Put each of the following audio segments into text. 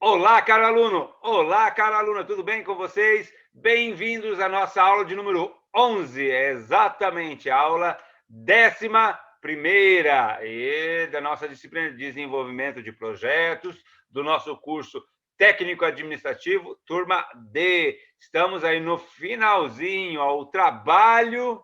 Olá, caro aluno! Olá, caro aluna, tudo bem com vocês? Bem-vindos à nossa aula de número 11, exatamente, a aula 11ª e da nossa disciplina de desenvolvimento de projetos, do nosso curso técnico-administrativo, turma D. Estamos aí no finalzinho, o trabalho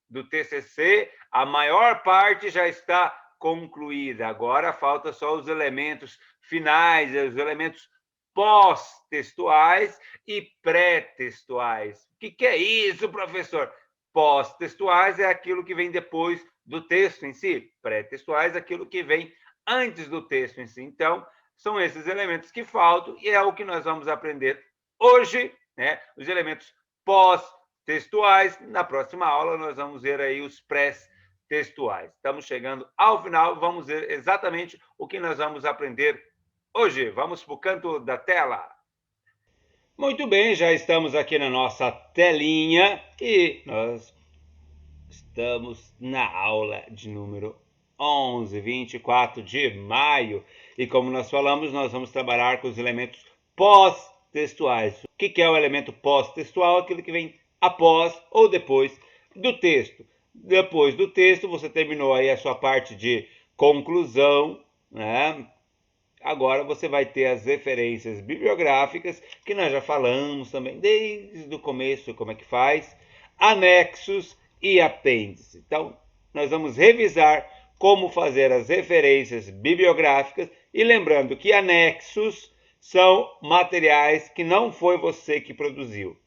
do TCC, a maior parte já está concluída. Agora falta só os elementos finais, os elementos pós-textuais e pré-textuais. O que é isso, professor? Pós-textuais é aquilo que vem depois do texto em si. Pré-textuais é aquilo que vem antes do texto em si. Então, são esses elementos que faltam e é o que nós vamos aprender hoje, né? Os elementos pós-textuais. Na próxima aula, nós vamos ver aí os pré-textuais. Estamos chegando ao final, vamos ver exatamente o que nós vamos aprender hoje. Vamos para o canto da tela. Muito bem, já estamos aqui na nossa telinha e nós estamos na aula de número 11, 24 de maio. E como nós falamos, nós vamos trabalhar com os elementos pós-textuais. O que é o elemento pós-textual? Aquilo que vem após ou depois do texto. Depois do texto, você terminou aí a sua parte de conclusão, né? Agora você vai ter as referências bibliográficas, que nós já falamos também desde o começo, como é que faz, anexos e apêndice. Então, nós vamos revisar como fazer as referências bibliográficas e lembrando que anexos são materiais que não foi você que produziu.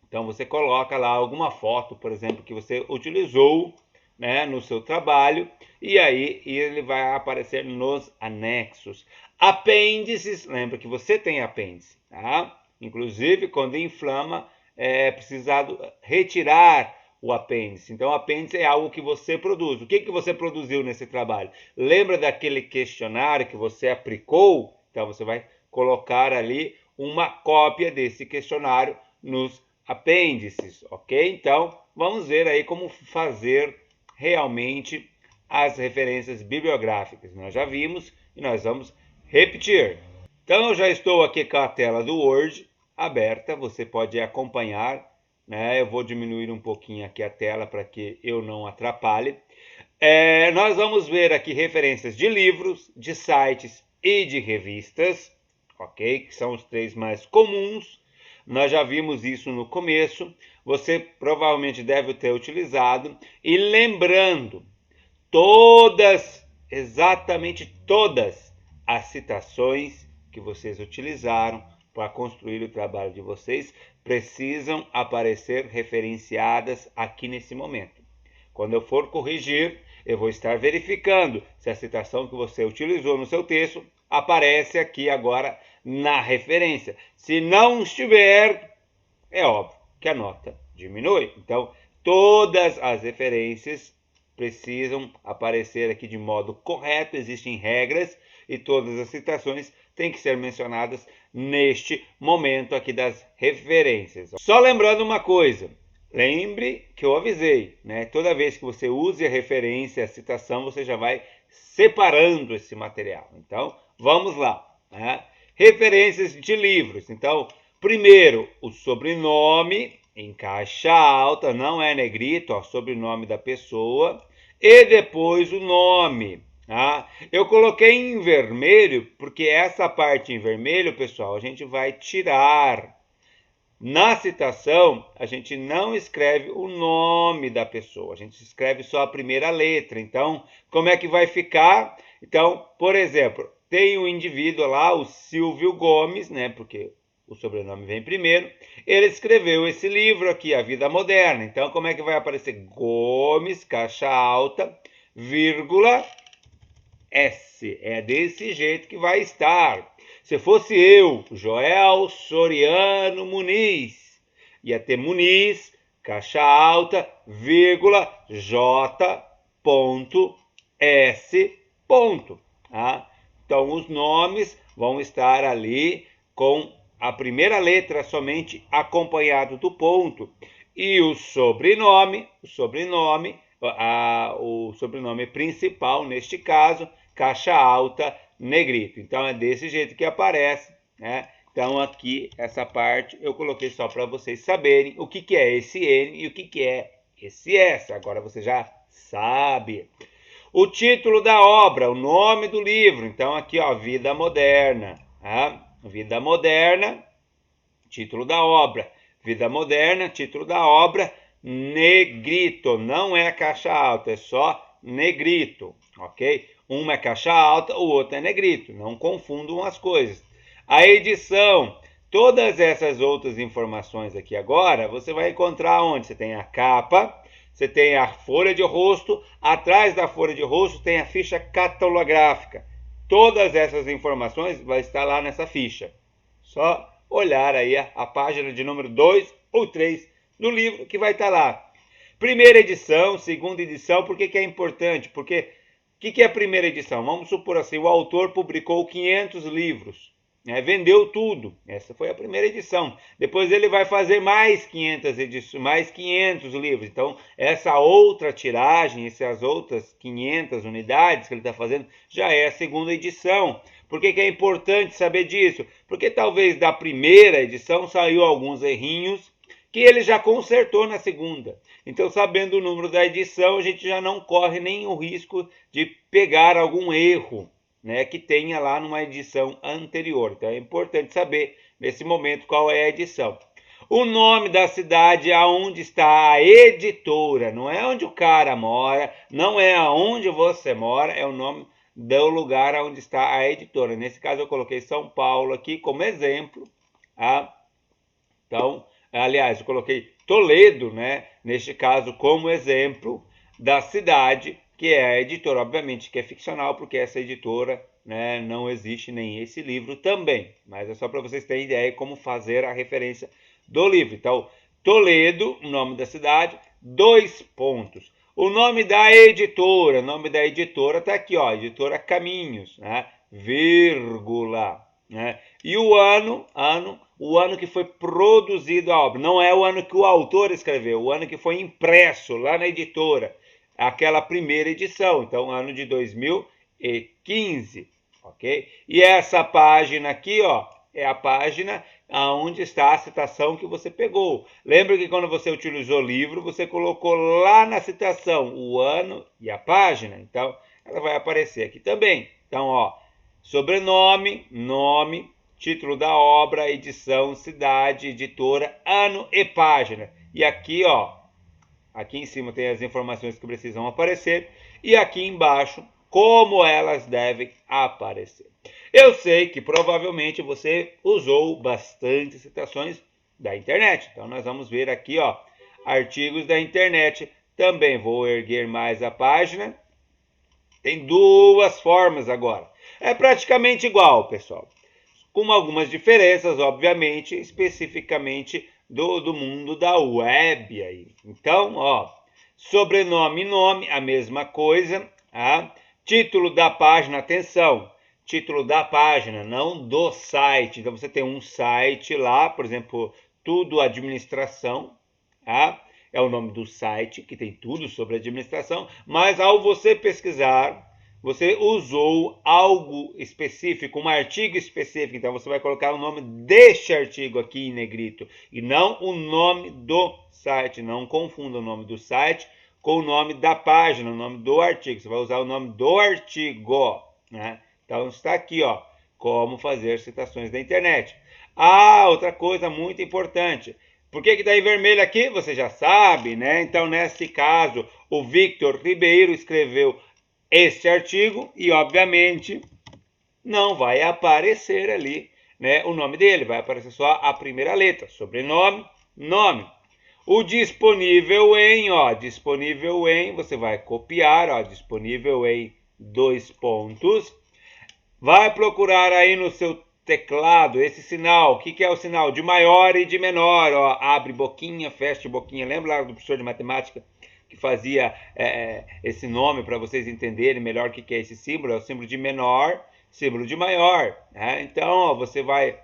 Então, você coloca lá alguma foto, por exemplo, que você utilizou, né, no seu trabalho, e aí ele vai aparecer nos anexos. Apêndices, lembra que você tem apêndice, tá? Inclusive, quando inflama, é precisado retirar o apêndice. Então, o apêndice é algo que você produz. O que você produziu nesse trabalho? Lembra daquele questionário que você aplicou? Então, você vai colocar ali uma cópia desse questionário nos apêndices, ok? Então, vamos ver aí como fazer realmente as referências bibliográficas. Nós já vimos e nós vamos repetir. Então, eu já estou aqui com a tela do Word aberta, você pode acompanhar, né? Eu vou diminuir um pouquinho aqui a tela para que eu não atrapalhe. Nós vamos ver aqui referências de livros, de sites e de revistas, ok? Que são os três mais comuns. Nós já vimos isso no começo, você provavelmente deve ter utilizado. E lembrando, exatamente todas as citações que vocês utilizaram para construir o trabalho de vocês precisam aparecer referenciadas aqui nesse momento. Quando eu for corrigir, eu vou estar verificando se a citação que você utilizou no seu texto aparece aqui agora na referência. Se não estiver, é óbvio que a nota diminui. Então, todas as referências precisam aparecer aqui de modo correto, existem regras e todas as citações têm que ser mencionadas neste momento aqui das referências. Só lembrando uma coisa, lembre que eu avisei, né? Toda vez que você use a referência, a citação, você já vai separando esse material. Então, vamos lá, né? Referências de livros. Então, primeiro, o sobrenome em caixa alta, não é negrito, ó, sobrenome da pessoa, e depois o nome. Tá? Eu coloquei em vermelho, porque essa parte em vermelho, pessoal, a gente vai tirar. Na citação, a gente não escreve o nome da pessoa, a gente escreve só a primeira letra. Então, como é que vai ficar? Então, por exemplo, tem um indivíduo lá, o Silvio Gomes, né? Porque o sobrenome vem primeiro. Ele escreveu esse livro aqui, A Vida Moderna. Então, como é que vai aparecer? Gomes, caixa alta, vírgula, S. É desse jeito que vai estar. Se fosse eu, Joel Soriano Muniz, ia ter Muniz, caixa alta, vírgula, J, ponto, S, ponto. Tá? Então, os nomes vão estar ali com a primeira letra somente acompanhado do ponto. E o sobrenome principal, neste caso, caixa alta, negrito. Então, é desse jeito que aparece né? Então aqui, essa parte, eu coloquei só para vocês saberem o que é esse N e o que é esse S. Agora você já sabe. O título da obra, o nome do livro. Então aqui, ó, Vida Moderna. Tá? Vida Moderna, título da obra. Vida Moderna, título da obra, negrito. Não é caixa alta, é só negrito, ok? Uma é caixa alta, o outro é negrito. Não confundam as coisas. A edição, todas essas outras informações aqui agora, você vai encontrar onde? Você tem a capa, você tem a folha de rosto, atrás da folha de rosto tem a ficha catalográfica. Todas essas informações vai estar lá nessa ficha. Só olhar aí a página de número 2 ou 3 do livro que vai estar lá. Primeira edição, segunda edição, por que é importante? Porque o que é a primeira edição? Vamos supor assim, o autor publicou 500 livros. Vendeu tudo. Essa foi a primeira edição. Depois ele vai fazer mais 500 edições, mais 500 livros. Então, essa outra tiragem, essas outras 500 unidades que ele está fazendo, já é a segunda edição. Por que é importante saber disso? Porque talvez da primeira edição saiu alguns errinhos que ele já consertou na segunda. Então, sabendo o número da edição, a gente já não corre nem o risco de pegar algum erro, né, que tenha lá numa edição anterior. Então é importante saber nesse momento qual é a edição. O nome da cidade aonde está a editora, não é onde o cara mora, não é aonde você mora, é o nome do lugar onde está a editora. Nesse caso eu coloquei São Paulo aqui como exemplo, tá? Então, aliás, eu coloquei Toledo, né, neste caso como exemplo da cidade que é a editora, obviamente que é ficcional, porque essa editora, né, não existe nem esse livro também, mas é só para vocês terem ideia de como fazer a referência do livro. Então, Toledo, o nome da cidade, 2 pontos. O nome da editora está aqui, ó, editora Caminhos, né, vírgula, né, e o ano que foi produzido a obra, não é o ano que o autor escreveu, o ano que foi impresso lá na editora, aquela primeira edição, então ano de 2015, ok? E essa página aqui, ó, é a página onde está a citação que você pegou. Lembra que quando você utilizou o livro, você colocou lá na citação o ano e a página, então ela vai aparecer aqui também. Então, ó, sobrenome, nome, título da obra, edição, cidade, editora, ano e página. E aqui, ó, aqui em cima tem as informações que precisam aparecer e aqui embaixo como elas devem aparecer. Eu sei que provavelmente você usou bastante citações da internet. Então nós vamos ver aqui, ó, artigos da internet. Também vou erguer mais a página. Tem duas formas agora. É praticamente igual, pessoal. Com algumas diferenças, obviamente, especificamente do mundo da web aí. Então, ó, sobrenome e nome, a mesma coisa. Tá? Título da página, atenção, título da página, não do site. Então, você tem um site lá, por exemplo, Tudo Administração, tá? É o nome do site, que tem tudo sobre administração, mas ao você pesquisar, você usou algo específico, um artigo específico, então você vai colocar o nome deste artigo aqui em negrito e não o nome do site. Não confunda o nome do site com o nome da página, o nome do artigo. Você vai usar o nome do artigo, né? Então está aqui, ó, como fazer citações da internet. Ah, outra coisa muito importante. Por que está em vermelho aqui? Você já sabe, né? Então, nesse caso, o Victor Ribeiro escreveu este artigo e, obviamente, não vai aparecer ali, né, o nome dele, vai aparecer só a primeira letra, sobrenome, nome. O disponível em, ó, disponível em, você vai copiar, ó, disponível em 2 pontos. Vai procurar aí no seu teclado esse sinal. O que é o sinal? De maior e de menor, ó, abre boquinha, fecha boquinha. Lembra lá do professor de matemática que fazia esse nome para vocês entenderem melhor o que é esse símbolo? É o símbolo de menor, símbolo de maior, né? Então, ó, você vai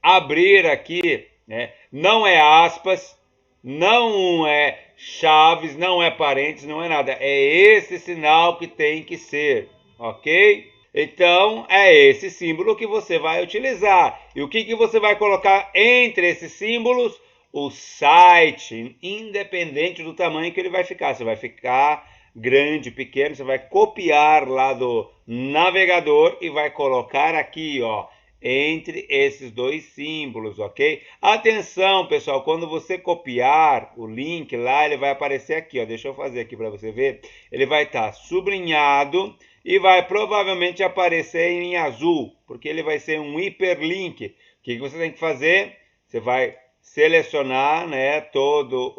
abrir aqui, né? Não é aspas, não é chaves, não é parênteses, não é nada. É esse sinal que tem que ser, ok? Então, é esse símbolo que você vai utilizar. E o que você vai colocar entre esses símbolos? O site, independente do tamanho que ele vai ficar. Você vai ficar grande, pequeno, você vai copiar lá do navegador e vai colocar aqui, ó, entre esses dois símbolos, ok? Atenção, pessoal, quando você copiar o link lá, ele vai aparecer aqui, ó. Deixa eu fazer aqui para você ver. Ele vai estar sublinhado e vai provavelmente aparecer em azul, porque ele vai ser um hiperlink. O que você tem que fazer? Você vai selecionar, né, todo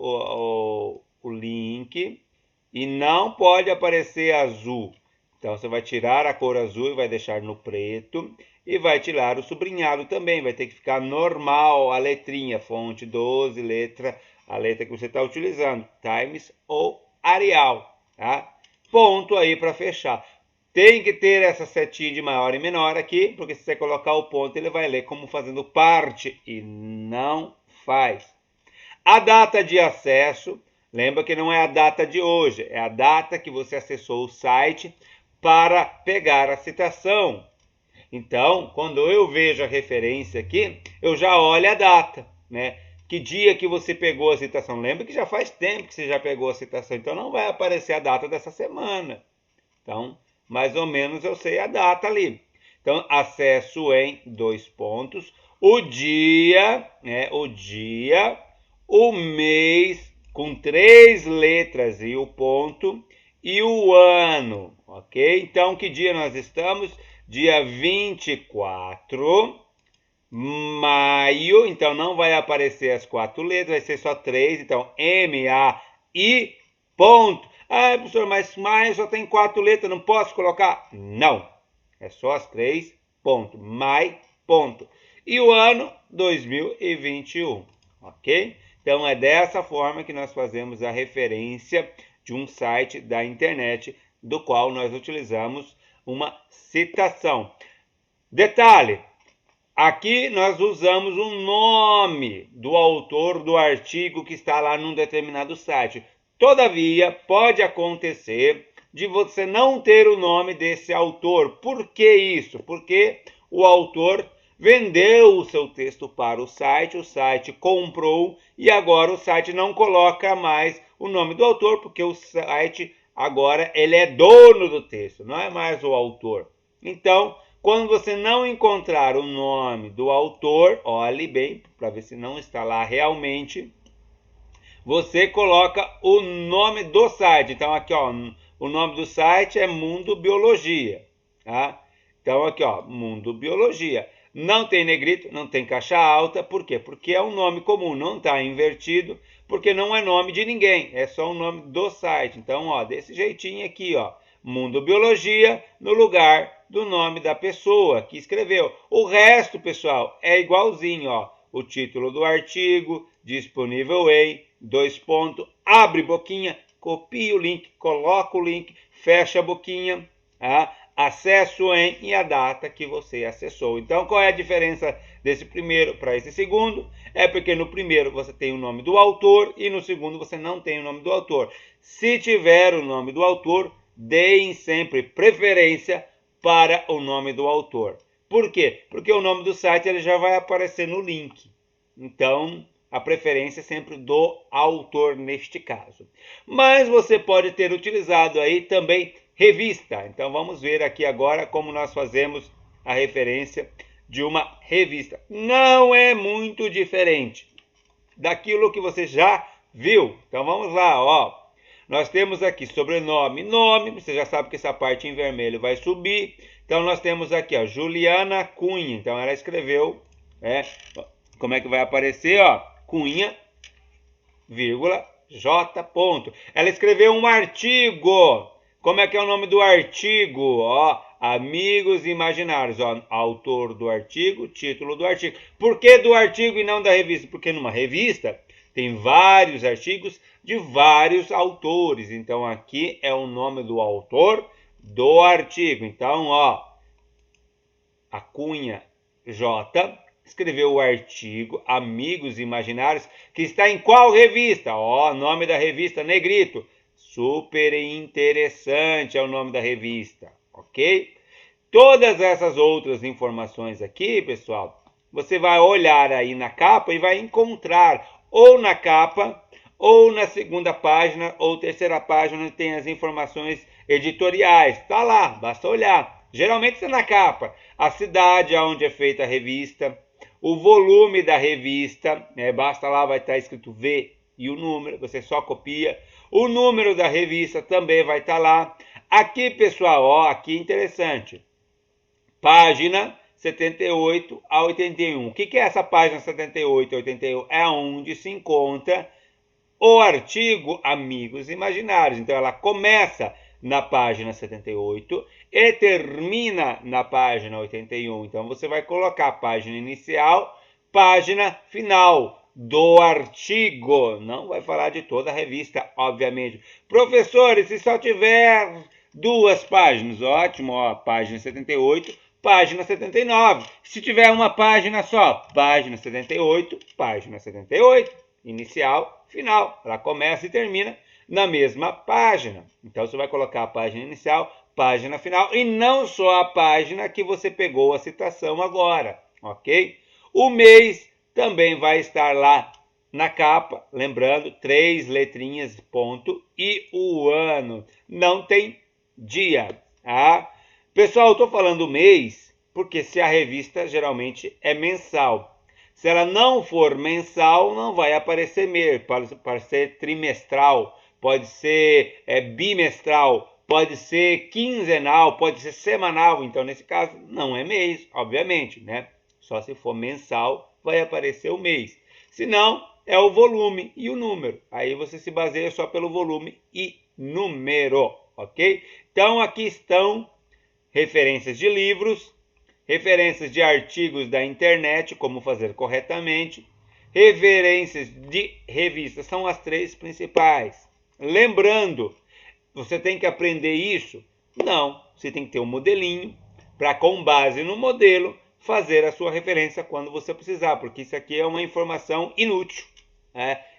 o link e não pode aparecer azul. Então você vai tirar a cor azul e vai deixar no preto e vai tirar o sublinhado também. Vai ter que ficar normal a letrinha, fonte 12, letra, a letra que você está utilizando, Times ou Arial, tá? Ponto aí para fechar. Tem que ter essa setinha de maior e menor aqui, porque se você colocar o ponto, ele vai ler como fazendo parte e não faz. A data de acesso, lembra que não é a data de hoje, é a data que você acessou o site para pegar a citação. Então, quando eu vejo a referência aqui, eu já olho a data, né? Que dia que você pegou a citação? Lembra que já faz tempo que você já pegou a citação, então não vai aparecer a data dessa semana. Então, mais ou menos eu sei a data ali. Então, acesso em dois pontos, o dia, né? O dia, o mês com 3 letras e o ponto e o ano, ok? Então, que dia nós estamos? Dia 24 maio, então não vai aparecer as 4 letras, vai ser só 3, então M-A-I, ponto. Ah, professor, mas maio só tem 4 letras, não posso colocar? Não, é só as 3, ponto. Mai, ponto. E o ano 2021, ok? Então é dessa forma que nós fazemos a referência de um site da internet do qual nós utilizamos uma citação. Detalhe, aqui nós usamos o nome do autor do artigo que está lá num determinado site. Todavia, pode acontecer de você não ter o nome desse autor. Por que isso? Porque o autor vendeu o seu texto para o site comprou e agora o site não coloca mais o nome do autor, porque o site agora ele é dono do texto, não é mais o autor. Então, quando você não encontrar o nome do autor, olhe bem para ver se não está lá realmente, você coloca o nome do site. Então aqui, ó, o nome do site é Mundo Biologia, tá? Então aqui, ó, Mundo Biologia. Não tem negrito, não tem caixa alta, por quê? Porque é um nome comum, não está invertido, porque não é nome de ninguém, é só o nome do site. Então, ó, desse jeitinho aqui, ó, Mundo Biologia no lugar do nome da pessoa que escreveu. O resto, pessoal, é igualzinho, ó. O título do artigo, disponível em, dois pontos, abre boquinha, copia o link, coloca o link, fecha a boquinha, tá? Acesso em e a data que você acessou. Então, qual é a diferença desse primeiro para esse segundo? É porque no primeiro você tem o nome do autor e no segundo você não tem o nome do autor. Se tiver o nome do autor, deem sempre preferência para o nome do autor. Por quê? Porque o nome do site ele já vai aparecer no link. Então, a preferência é sempre do autor neste caso. Mas você pode ter utilizado aí também revista. Então vamos ver aqui agora como nós fazemos a referência de uma revista. Não é muito diferente daquilo que você já viu. Então vamos lá, ó. Nós temos aqui sobrenome, nome, você já sabe que essa parte em vermelho vai subir. Então nós temos aqui, ó, Juliana Cunha. Então ela escreveu, como é que vai aparecer, ó? Cunha, vírgula, J. Ponto. Ela escreveu um artigo. Como é que é o nome do artigo? Ó, Amigos Imaginários. Ó, autor do artigo, título do artigo. Por que do artigo e não da revista? Porque numa revista tem vários artigos de vários autores. Então aqui é o nome do autor do artigo. Então, ó, a Cunha J escreveu o artigo Amigos Imaginários, que está em qual revista? Ó, nome da revista negrito. Super interessante é o nome da revista, ok? Todas essas outras informações aqui, pessoal, você vai olhar aí na capa e vai encontrar ou na capa, ou na segunda página, ou terceira página, onde tem as informações editoriais. Está lá, basta olhar. Geralmente está na capa. A cidade onde é feita a revista, o volume da revista, basta lá, vai estar escrito V e o número, você só copia. O número da revista também vai estar lá. Aqui, pessoal, ó, aqui interessante. Página 78 a 81. O que é essa página 78 a 81? É onde se encontra o artigo Amigos Imaginários. Então, ela começa na página 78 e termina na página 81. Então, você vai colocar a página inicial, página final do artigo. Não vai falar de toda a revista, obviamente. Professores, se só tiver 2 páginas, ótimo, ó, página 78, página 79. Se tiver uma página só, página 78, página 78, inicial, final. Ela começa e termina na mesma página. Então, você vai colocar a página inicial, página final, e não só a página que você pegou a citação agora, ok? O mês também vai estar lá na capa, lembrando, 3 letrinhas, ponto, e o ano. Não tem dia, tá? Pessoal, eu estou falando mês, porque se a revista geralmente é mensal. Se ela não for mensal, não vai aparecer mês, pode ser trimestral, pode ser bimestral, pode ser quinzenal, pode ser semanal. Então, nesse caso, não é mês, obviamente, né? Só se for mensal, vai aparecer o mês. Se não, é o volume e o número. Aí você se baseia só pelo volume e número, ok? Então, aqui estão referências de livros, referências de artigos da internet, como fazer corretamente, referências de revistas, são as 3 principais. Lembrando, você tem que aprender isso? Não, você tem que ter um modelinho para, com base no modelo, fazer a sua referência quando você precisar, porque isso aqui é uma informação inútil.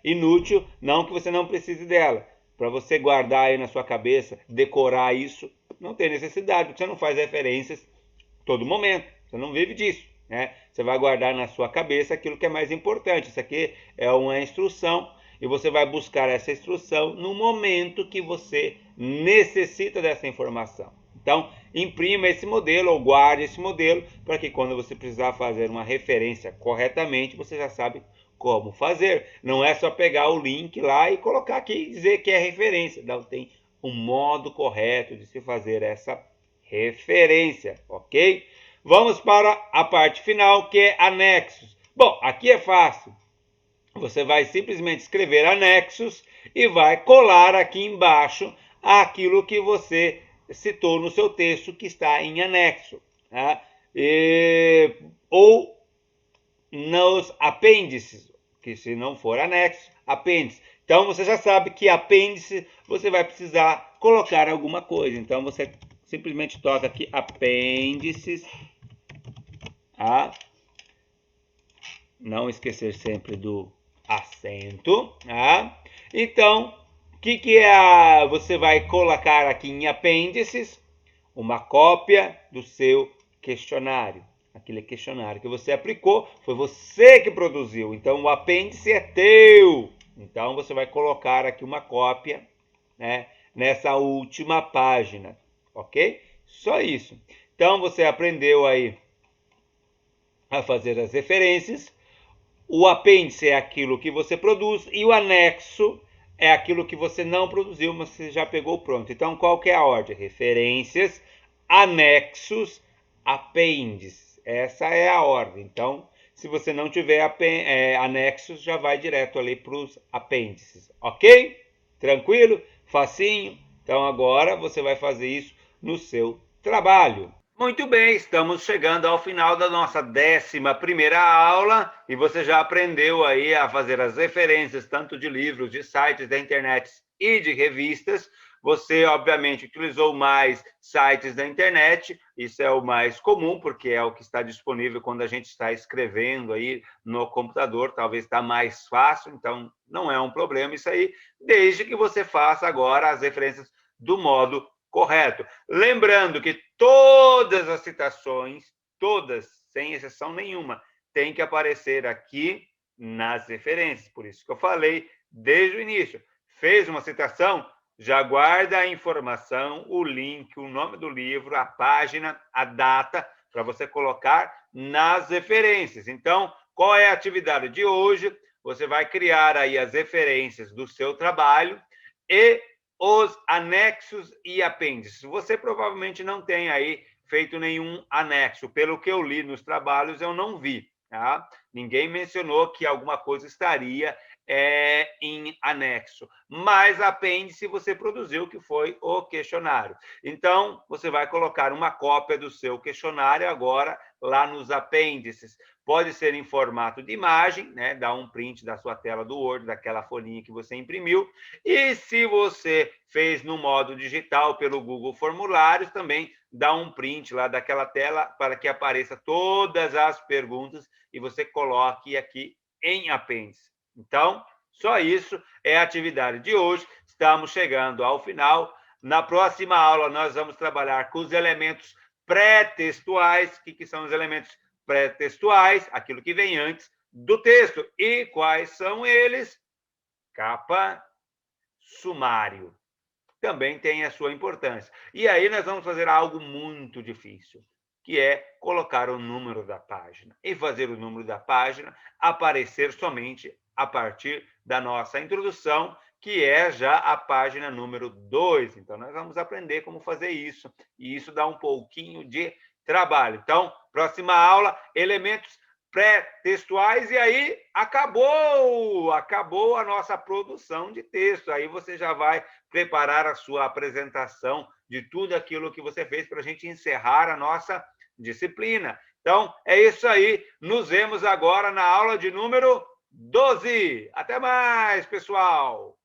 Inútil, não que você não precise dela. Para você guardar aí na sua cabeça, decorar isso, não tem necessidade, porque você não faz referências todo momento, você não vive disso, né? Você vai guardar na sua cabeça aquilo que é mais importante. Isso aqui é uma instrução e você vai buscar essa instrução no momento que você necessita dessa informação. Então, imprima esse modelo ou guarde esse modelo para que quando você precisar fazer uma referência corretamente, você já sabe como fazer. Não é só pegar o link lá e colocar aqui e dizer que é referência. Não, tem um modo correto de se fazer essa referência, ok? Vamos para a parte final, que é anexos. Bom, aqui é fácil. Você vai simplesmente escrever anexos e vai colar aqui embaixo aquilo que você citou no seu texto que está em anexo, tá? Ou nos apêndices, que se não for anexo, apêndice. Então, você já sabe que apêndice você vai precisar colocar alguma coisa. Então, você simplesmente toca aqui apêndices, não esquecer sempre do acento, Então, o que você vai colocar aqui em apêndices? Uma cópia do seu questionário. Aquele questionário que você aplicou, foi você que produziu. Então, o apêndice é teu. Então, você vai colocar aqui uma cópia, né, nessa última página, ok? Só isso. Então, você aprendeu aí a fazer as referências. O apêndice é aquilo que você produz e o anexo é aquilo que você não produziu, mas você já pegou pronto. Então, qual que é a ordem? Referências, anexos, apêndices. Essa é a ordem. Então, se você não tiver anexos, já vai direto ali para os apêndices, ok? Tranquilo? Facinho? Então, agora você vai fazer isso no seu trabalho. Muito bem, estamos chegando ao final da nossa 11ª aula e você já aprendeu aí a fazer as referências tanto de livros, de sites da internet e de revistas. Você, obviamente, utilizou mais sites da internet, isso é o mais comum, porque é o que está disponível quando a gente está escrevendo aí no computador, talvez está mais fácil, então não é um problema isso aí, desde que você faça agora as referências do modo correto. Lembrando que todas as citações, todas, sem exceção nenhuma, têm que aparecer aqui nas referências. Por isso que eu falei desde o início. Fez uma citação, já guarda a informação, o link, o nome do livro, a página, a data, para você colocar nas referências. Então, qual é a atividade de hoje? Você vai criar aí as referências do seu trabalho e os anexos e apêndices. Você provavelmente não tem aí feito nenhum anexo. Pelo que eu li nos trabalhos, eu não vi. Tá? Ninguém mencionou que alguma coisa estaria em anexo. Mas apêndice você produziu, que foi o questionário. Então, você vai colocar uma cópia do seu questionário agora lá nos apêndices. Pode ser em formato de imagem, né? Dá um print da sua tela do Word, daquela folhinha que você imprimiu. E se você fez no modo digital pelo Google Formulários, também dá um print lá daquela tela para que apareça todas as perguntas e você coloque aqui em apêndice. Então, só isso é a atividade de hoje. Estamos chegando ao final. Na próxima aula, nós vamos trabalhar com os elementos pré-textuais. O que são os elementos pré-textuais? Aquilo que vem antes do texto. E quais são eles? Capa, sumário. Também tem a sua importância. E aí nós vamos fazer algo muito difícil, que é colocar o número da página. E fazer o número da página aparecer somente a partir da nossa introdução, que é já a página número 2. Então, nós vamos aprender como fazer isso. E isso dá um pouquinho de trabalho. Então, próxima aula, elementos pré-textuais, e aí acabou a nossa produção de texto. Aí você já vai preparar a sua apresentação de tudo aquilo que você fez para a gente encerrar a nossa disciplina. Então, é isso aí. Nos vemos agora na aula de número 12. Até mais, pessoal!